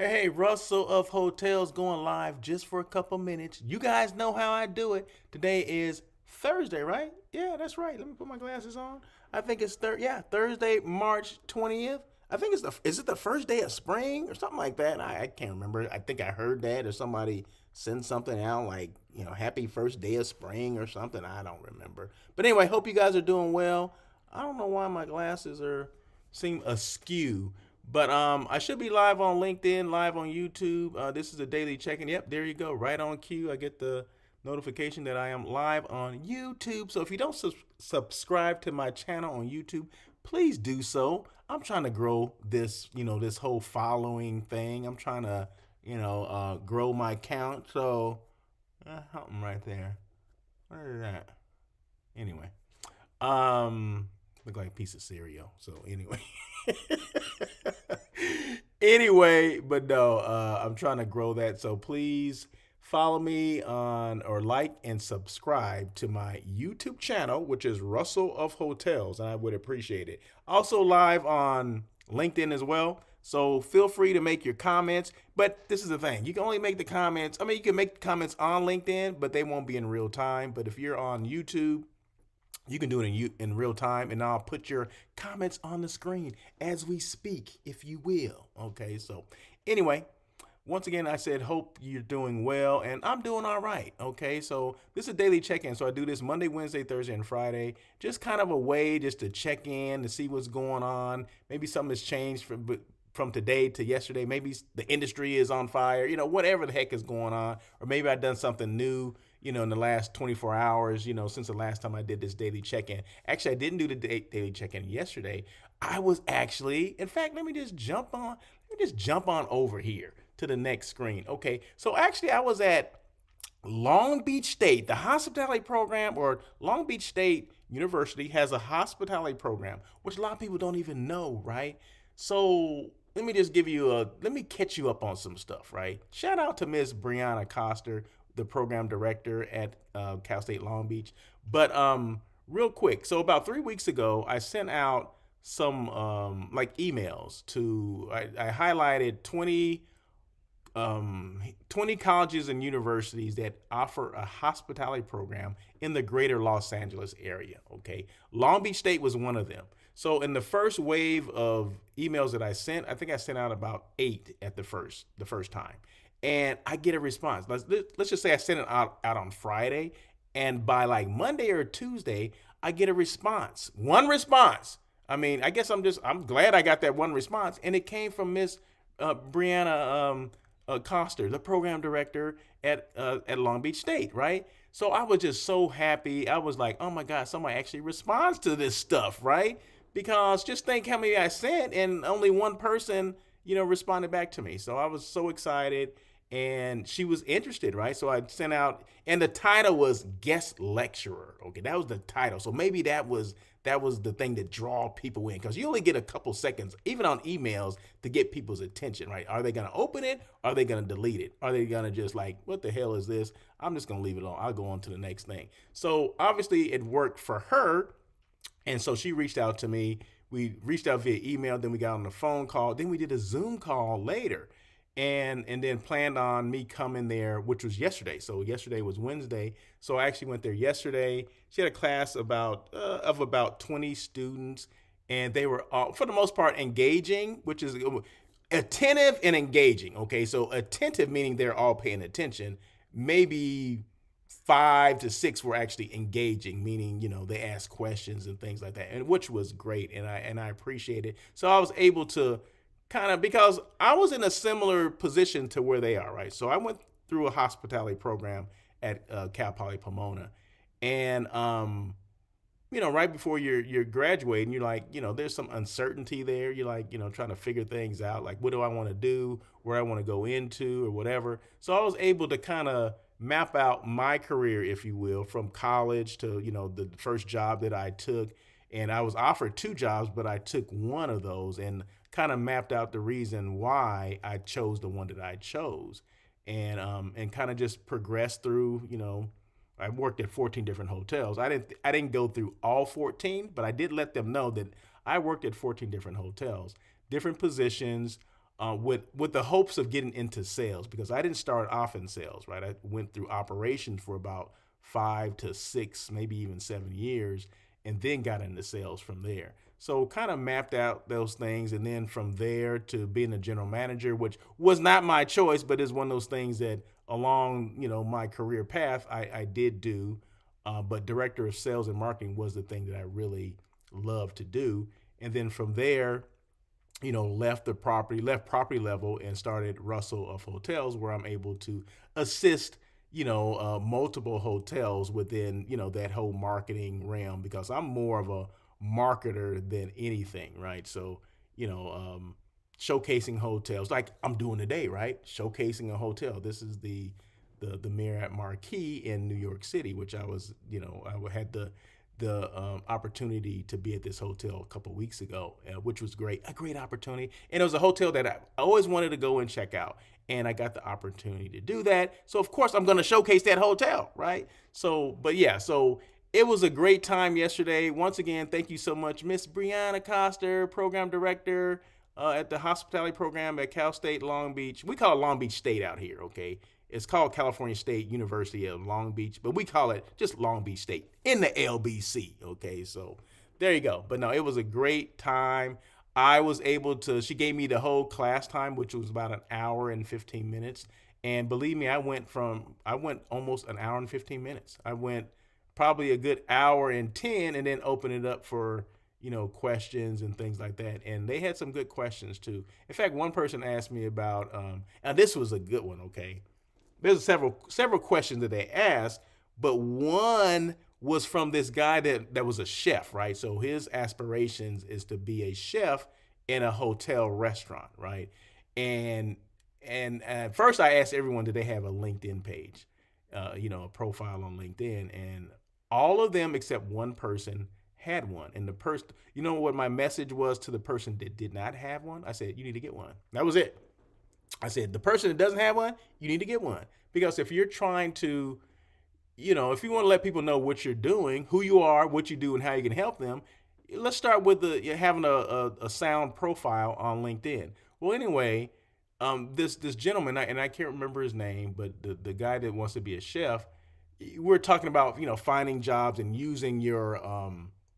Hey, Russell of Hotels going live just for a couple minutes. You guys know how I do it. Today is Thursday, right? Yeah, that's right. Let me put my glasses on. I think it's Thursday, March 20th. I think is it the first day of spring or something like that? I can't remember. I think I heard that or somebody sent something out like, happy first day of spring or something. I don't remember. But anyway, hope you guys are doing well. I don't know why my glasses are seem askew. But I should be live on LinkedIn, live on YouTube. This is a daily check-in. Yep, there you go, right on cue. I get the notification that I am live on YouTube. So if you don't subscribe to my channel on YouTube, please do so. I'm trying to grow this, this whole following thing. I'm trying to, grow my count. So something right there. What is that? Anyway, look like a piece of cereal. So anyway. Anyway, but no, I'm trying to grow that. So please follow me on or like and subscribe to my YouTube channel, which is Russell of Hotels, and I would appreciate it. Also live on LinkedIn as well. So feel free to make your comments. But this is the thing. You can only make the comments. I mean, you can make comments on LinkedIn, but they won't be in real time. But if you're on YouTube, you can do it in real time, and I'll put your comments on the screen as we speak, if you will. Okay, so anyway, once again, I said, hope you're doing well, and I'm doing all right. Okay, so this is a daily check-in. So I do this Monday, Wednesday, Thursday, and Friday. Just kind of a way just to check in to see what's going on. Maybe something has changed from today to yesterday. Maybe the industry is on fire, whatever the heck is going on. Or maybe I've done something new, in the last 24 hours, since the last time I did this daily check-in. Actually, I didn't do the daily check-in yesterday. I was actually, in fact, let me just jump on over here to the next screen. Okay, so actually I was at Long Beach State, the hospitality program, or Long Beach State University has a hospitality program, which a lot of people don't even know, right? So let me just let me catch you up on some stuff, right? Shout out to Miss Briana Koster, the program director at Cal State Long Beach. But real quick, so about 3 weeks ago, I sent out some like emails I highlighted 20 colleges and universities that offer a hospitality program in the greater Los Angeles area. Okay. Long Beach State was one of them. So in the first wave of emails that I sent, I think I sent out about 8 at the first time. And I get a response. Let's just say I sent it out on Friday. And by like Monday or Tuesday, I get a response. One response. I mean, I guess I'm glad I got that one response. And it came from Miss Briana Koster, the program director at Long Beach State, right? So I was just so happy. I was like, oh my God, somebody actually responds to this stuff, right? Because just think how many I sent, and only one person, responded back to me. So I was so excited, and she was interested, right? So I sent out, and the title was guest lecturer. Okay, that was the title. So maybe that was the thing that draw people in, because you only get a couple seconds, even on emails, to get people's attention, right? Are they going to open it? Are they going to delete it? Are they going to just like, what the hell is this? I'm just going to leave it alone. I'll go on to the next thing. So obviously it worked for her. And so she reached out to me. We reached out via email. Then we got on the phone call. Then we did a Zoom call later. And then planned on me coming there, which was yesterday. So yesterday was Wednesday. So I actually went there yesterday. She had a class of about 20 students, and they were all, for the most part, engaging, which is attentive and engaging. Okay, so attentive meaning they're all paying attention. Maybe 5 to 6 were actually engaging, meaning they asked questions and things like that, and which was great, and I appreciate it. So I was able to kind of, because I was in a similar position to where they are, right? So I went through a hospitality program at Cal Poly Pomona, and right before you're graduating, you're like, there's some uncertainty there. You're like, trying to figure things out, like what do I want to do, where I want to go into, or whatever. So I was able to kind of map out my career, if you will, from college to the first job that I took, and I was offered 2 jobs, but I took one of those, and kind of mapped out the reason why I chose the one that I chose, and kind of just progressed through. I worked at 14 different hotels. I didn't go through all 14, but I did let them know that I worked at 14 different hotels, different positions, with the hopes of getting into sales, because I didn't start off in sales, right? I went through operations for about 5 to 6, maybe even 7 years, and then got into sales from there. So kind of mapped out those things, and then from there to being a general manager, which was not my choice, but is one of those things that along my career path I did do. But director of sales and marketing was the thing that I really loved to do. And then from there, left property level and started Russell of Hotels, where I'm able to assist, multiple hotels within, that whole marketing realm, because I'm more of a marketer than anything, right? So, showcasing hotels like I'm doing today, right? Showcasing a hotel. This is the Marriott Marquis in New York City, which I was, I had the opportunity to be at this hotel a couple of weeks ago, which was a great opportunity. And it was a hotel that I always wanted to go and check out. And I got the opportunity to do that. So of course I'm going to showcase that hotel, right? So it was a great time yesterday. Once again, thank you so much, Miss Briana Koster, program director at the hospitality program at Cal State Long Beach. We call it Long Beach State out here, okay? It's called California State University of Long Beach, but we call it just Long Beach State in the LBC, okay? So there you go. But no, it was a great time. I was able to, she gave me the whole class time, which was about an hour and 15 minutes. And believe me, I went almost an hour and 15 minutes. I went probably a good hour and 10 and then open it up for, questions and things like that. And they had some good questions too. In fact, one person asked me about, and this was a good one, okay? There's several questions that they asked, but one was from this guy that was a chef, right? So his aspirations is to be a chef in a hotel restaurant, right? And at first I asked everyone, did they have a LinkedIn page, a profile on LinkedIn? And all of them except one person had one. And the person, what my message was to the person that did not have one? I said, you need to get one. That was it. I said, the person that doesn't have one, you need to get one. Because if you're trying to, if you want to let people know what you're doing, who you are, what you do, and how you can help them, let's start with having a sound profile on LinkedIn. Well, anyway, this gentleman, and I can't remember his name, but the guy that wants to be a chef, we're talking about, finding jobs and using your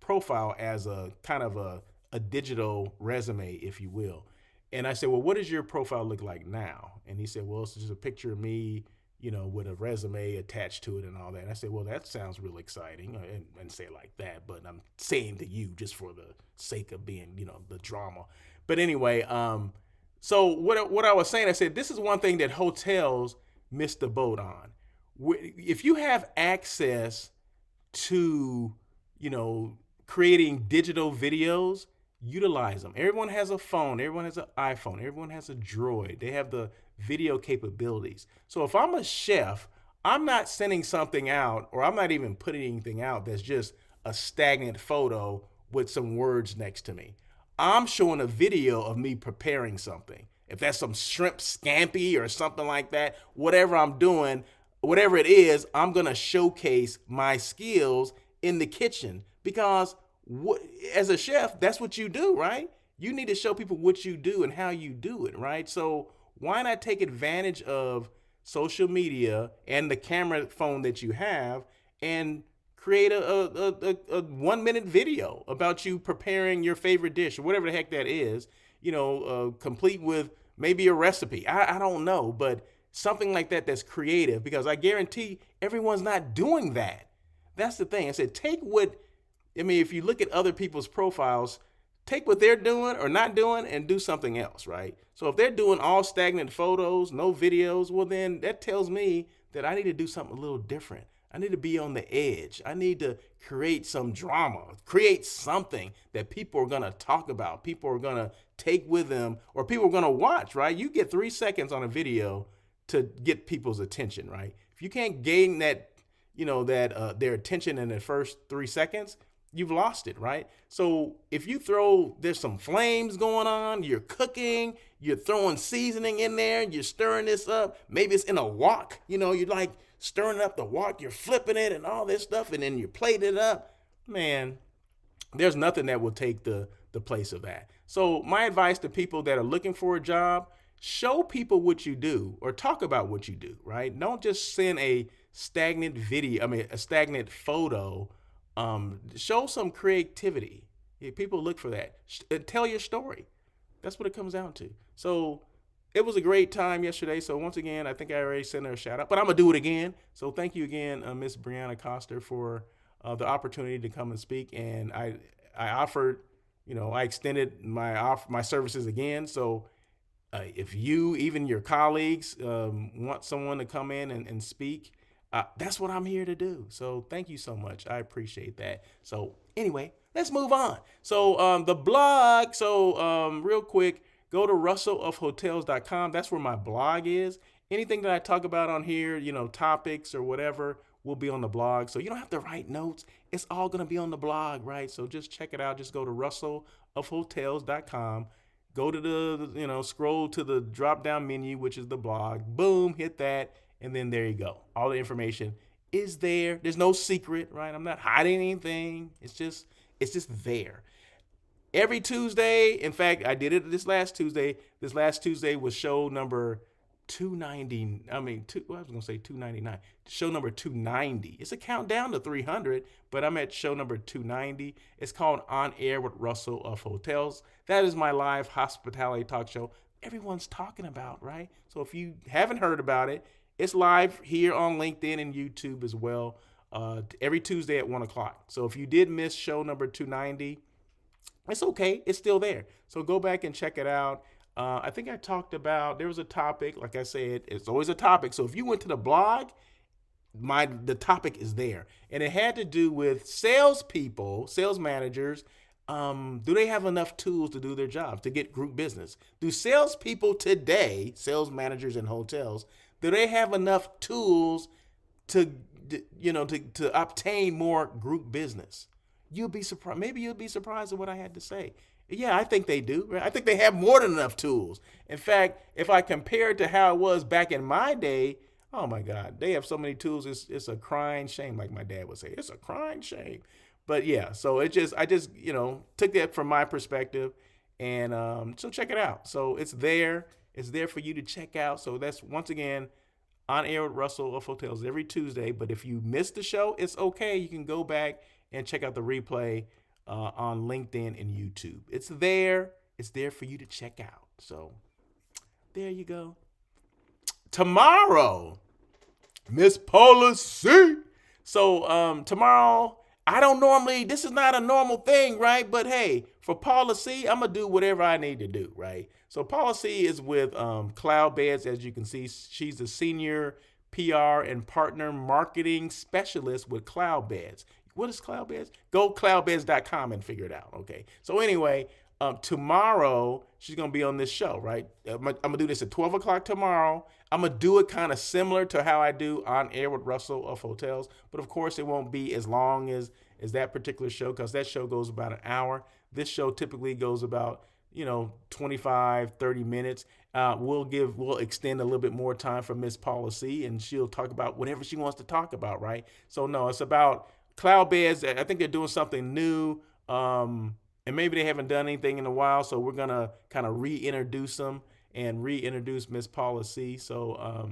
profile as a kind of a digital resume, if you will. And I said, well, what does your profile look like now? And he said, well, it's just a picture of me, with a resume attached to it and all that. And I said, well, that sounds real exciting. And say it like that, but I'm saying to you just for the sake of being, the drama. But anyway, so what I was saying, I said, this is one thing that hotels miss the boat on. If you have access to, creating digital videos, utilize them. Everyone has a phone. Everyone has an iPhone. Everyone has a Droid. They have the video capabilities. So if I'm a chef, I'm not sending something out, or I'm not even putting anything out that's just a stagnant photo with some words next to me. I'm showing a video of me preparing something. If that's some shrimp scampi or something like that, whatever I'm doing, whatever it is, I'm going to showcase my skills in the kitchen, because as a chef, that's what you do, right? You need to show people what you do and how you do it, right? So why not take advantage of social media and the camera phone that you have and create a 1-minute video about you preparing your favorite dish or whatever the heck that is, complete with maybe a recipe. I don't know, but something like that that's creative, because I guarantee everyone's not doing that. That's the thing. I said, if you look at other people's profiles, take what they're doing or not doing and do something else, right? So if they're doing all stagnant photos, no videos, well, then that tells me that I need to do something a little different. I need to be on the edge. I need to create some drama, create something that people are going to talk about, people are going to take with them, or people are going to watch, right? You get 3 seconds on a video to get people's attention, right? If you can't gain that, their attention in the first 3 seconds, you've lost it, right? So if you there's some flames going on, you're cooking, you're throwing seasoning in there, you're stirring this up, maybe it's in a wok, you're like stirring up the wok, you're flipping it and all this stuff, and then you're plating it up, man, there's nothing that will take the place of that. So my advice to people that are looking for a job, show people what you do or talk about what you do, right? Don't just send a stagnant video, a stagnant photo. Show some creativity. People look for that. Tell your story. That's what it comes down to. So it was a great time yesterday. So once again, I think I already sent her a shout out, but I'm gonna do it again. So thank you again, Miss Briana Koster, for the opportunity to come and speak. And I offered, I extended my services again. So if you, even your colleagues, want someone to come in and speak, that's what I'm here to do. So thank you so much. I appreciate that. So anyway, let's move on. So the blog. So real quick, go to russellofhotels.com. That's where my blog is. Anything that I talk about on here, topics or whatever, will be on the blog. So you don't have to write notes. It's all going to be on the blog, right? So just check it out. Just go to russellofhotels.com. Go to the, scroll to the drop down menu, which is the blog. Boom, hit that. And then there you go. All the information is there. There's no secret, right? I'm not hiding anything. It's just there. Every Tuesday, in fact, I did it this last Tuesday. This last Tuesday was show number 290. I was going to say 299. Show number 290. It's a countdown to 300, but I'm at show number 290. It's called On Air with Russell of Hotels. That is my live hospitality talk show everyone's talking about, right? So if you haven't heard about it, it's live here on LinkedIn and YouTube as well, every Tuesday at 1 o'clock. So if you did miss show number 290, it's okay. It's still there. So go back and check it out. I think I talked about, there was a topic, like I said, it's always a topic. So if you went to the blog, the topic is there. And it had to do with salespeople, sales managers. Do they have enough tools to do their jobs, to get group business? Do salespeople today, sales managers in hotels, do they have enough tools to obtain more group business? You'll be surprised. Maybe you'll be surprised at what I had to say. Yeah, I think they do. Right? I think they have more than enough tools. In fact, if I compare it to how it was back in my day, oh my God, they have so many tools. It's a crying shame, like my dad would say. It's a crying shame. But yeah, so I just took that from my perspective, and so check it out. So it's there. It's there for you to check out. So that's, once again, On Air with Russell of Hotels every Tuesday. But if you missed the show, it's okay. You can go back and check out the replay on LinkedIn and YouTube. It's there. It's there for you to check out. So there you go. Tomorrow, Miss Paula C. So tomorrow, this is not a normal thing, right? But hey, for Paula C, I'm going to do whatever I need to do, right? So Paula C is with Cloudbeds. As you can see, she's a senior PR and partner marketing specialist with Cloudbeds. What is Cloudbeds? Go cloudbeds.com and figure it out, okay? So anyway, tomorrow, she's going to be on this show, right? I'm going to do this at 12 o'clock tomorrow. I'm going to do it kind of similar to how I do On Air with Russell of Hotels. But of course, it won't be as long as that particular show, because that show goes about an hour. This show typically goes about 25, 30 minutes. We'll extend a little bit more time for Miss Paula C, and she'll talk about whatever she wants to talk about, right? So no, it's about Cloudbeds. I think they're doing something new, and maybe they haven't done anything in a while. So we're gonna kind of reintroduce them and reintroduce Miss Paula C. So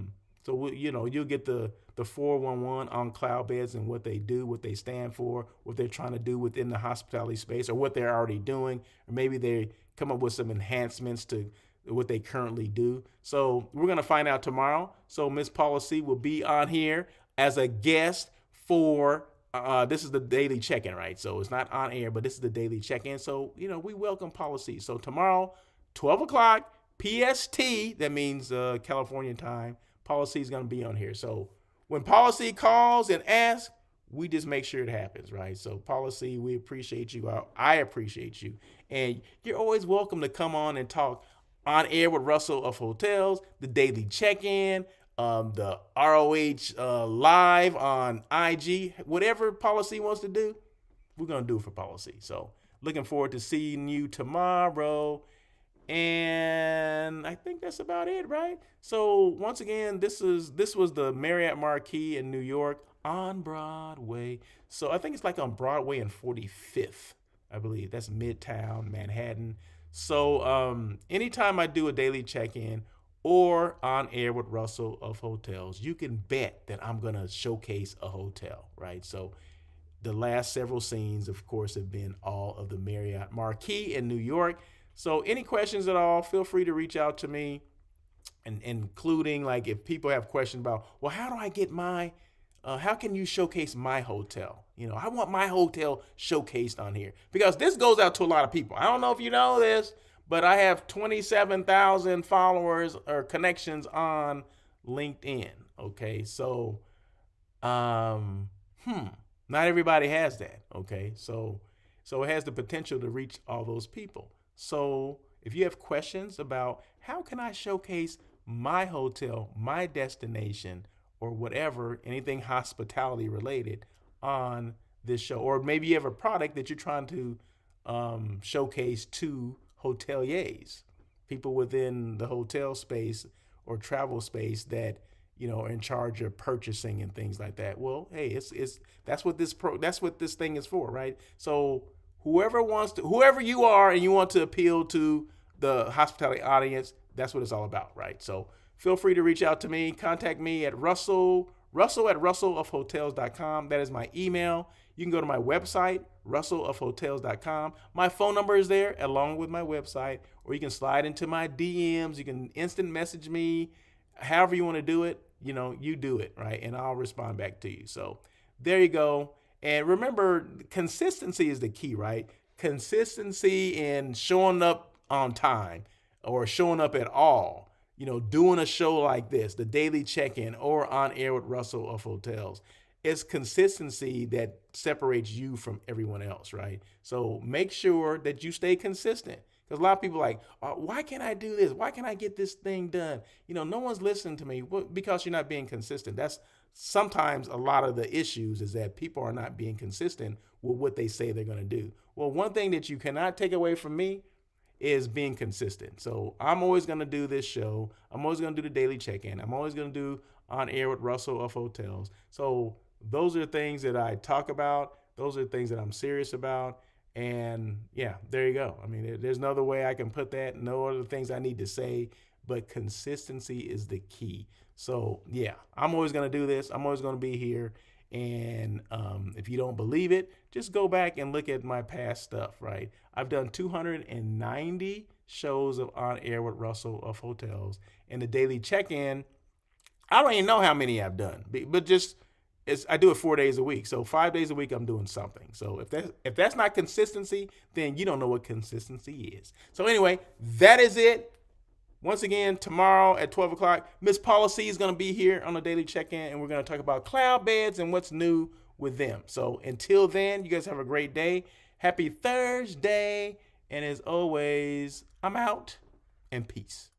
you'll get the 411 on Cloudbeds and what they do, what they stand for, what they're trying to do within the hospitality space, or what they're already doing, or maybe they come up with some enhancements to what they currently do. So we're gonna find out tomorrow. So Miss Paula C will be on here as a guest for. This is the daily check-in, right? So it's not on air, but this is the daily check-in. So, we welcome Paula C. So tomorrow, 12 o'clock PST, that means California time, Paula C is going to be on here. So when Paula C calls and asks, we just make sure it happens, right? So Paula C, we appreciate you. I appreciate you. And you're always welcome to come on and talk On Air with Russell of Hotels, the daily check-in, the ROH live on IG, whatever Paula C wants to do, we're going to do it for Paula C. So looking forward to seeing you tomorrow. And I think that's about it, right? So once again, this was the Marriott Marquis in New York on Broadway. So I think it's like on Broadway and 45th, I believe. That's Midtown Manhattan. So anytime I do a daily check-in or on air with Russell of Hotels, you can bet that I'm gonna showcase a hotel, right? So the last several scenes, of course, have been all of the Marriott Marquis in New York. So any questions at all, feel free to reach out to me, and including like if people have questions about, well, how do I get my how can you showcase my hotel? I want my hotel showcased on here because this goes out to a lot of people. I don't know if you know this, but I have 27,000 followers or connections on LinkedIn. Okay, so um, not everybody has that. Okay, so it has the potential to reach all those people. So if you have questions about how can I showcase my hotel, my destination, or whatever, anything hospitality related on this show, or maybe you have a product that you're trying to showcase to hoteliers, people within the hotel space or travel space that are in charge of purchasing and things like that. Well, hey, it's that's what this thing is for, right? So whoever you are and you want to appeal to the hospitality audience, that's what it's all about, right? So feel free to reach out to me. Contact me at Russell at russellofhotels.com. That is my email. You can go to my website, russellofhotels.com. My phone number is there along with my website, or you can slide into my DMs. You can instant message me. However you want to do it, you do it, right? And I'll respond back to you. So there you go. And remember, consistency is the key, right? Consistency in showing up on time or showing up at all. Doing a show like this, the daily check-in or on air with Russell of Hotels. It's consistency that separates you from everyone else, right? So make sure that you stay consistent. Because a lot of people are like, why can't I do this? Why can't I get this thing done? No one's listening to me. Well, because you're not being consistent. That's sometimes a lot of the issues is that people are not being consistent with what they say they're going to do. Well, one thing that you cannot take away from me is being consistent. So I'm always going to do this show. I'm always going to do the daily check-in. I'm always going to do on air with Russell of Hotels. So those are things that I talk about. Those are things that I'm serious about. And yeah, there you go. I mean, there's no other way I can put that. No other things I need to say, but consistency is the key. So yeah, I'm always going to do this. I'm always going to be here. And if you don't believe it, just go back and look at my past stuff, right? I've done 290 shows of On Air with Russell of Hotels. And the daily check-in, I don't even know how many I've done, but I do it 4 days a week. So 5 days a week, I'm doing something. So if that's not consistency, then you don't know what consistency is. So anyway, that is it. Once again, tomorrow at 12 o'clock, Miss Paula C is going to be here on the Daily Check-In, and we're going to talk about Cloudbeds and what's new with them. So until then, you guys have a great day. Happy Thursday. And as always, I'm out and peace.